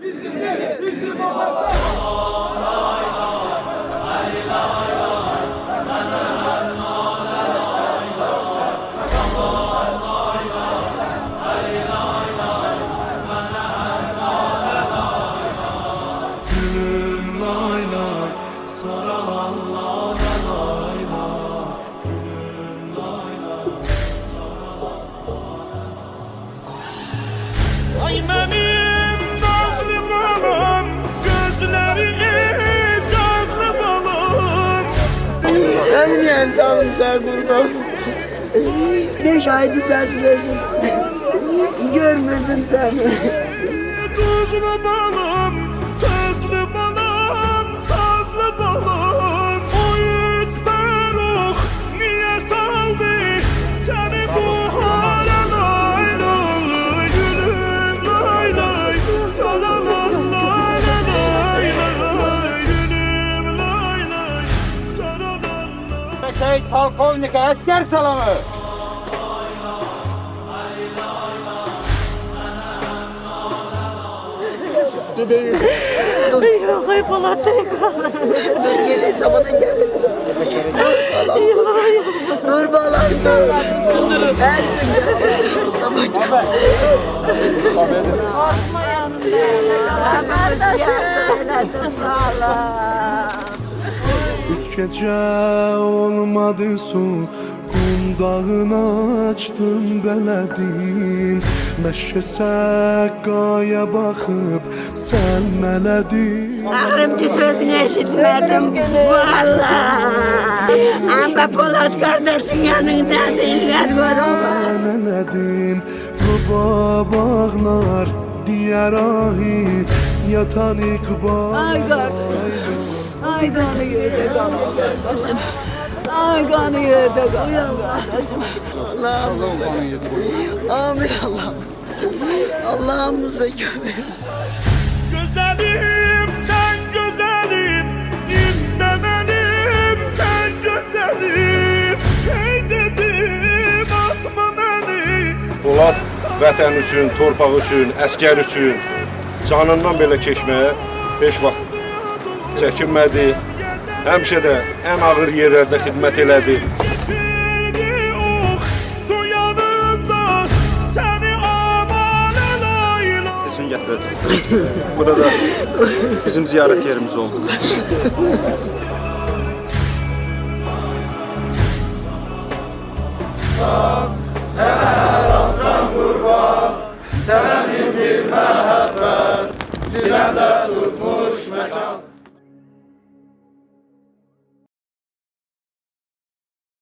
Bizimdir, bizim olmazsa. Ay benim nazlı balım, gözleri icazlı balım. Ölmeyen canım sen burada. 5 aydı sensin. Görmedim seni. Tuzlu balım, sözlü balım, sazlı balım. O yüzden niye saldı seni bu hale lay lay. Gülüm lay lay, sana lay lay lay. Gülüm lay lay, sana lay. Şehit polkovnik asker salamı. Gideyim. Dur. Yok hep Polat'tayım. Dur gideyim sabana geleceğim. Dur balam. Her gün geleceğim. Sabah Korkma yanımda. Üç gece olmadı su, Qundağını açdım belədin. Məşə səqqaya baxıb sən mələdin. Ağrım ki sözünü eşitmedim valla. Ama Polat kardeşin yanında değiller var ama. Nələdim babağlar diyər ahi yatan iqbal. Ay kardeşim. Ay kanı yerde kaldı kardeşim. Ay kanı yerde kaldı kardeşim. Allah'ım. Amin Allah'ım. Allah'ımıza gömeriz. Güzelim sen güzelim, istemelim sen güzelim. Hey dedim atma beni. Polat vətən üçün, torpaq üçün, əskər üçün canından belə keçməyə heç vaxt çəkinmədi. Həmişə də ən ağır yerlərdə xidmət elədi. Kesin gətirəcək. Burada bizim ziyarət yerimiz oldu. Senin bir məhəbbət, siləndə tutmuş məkan.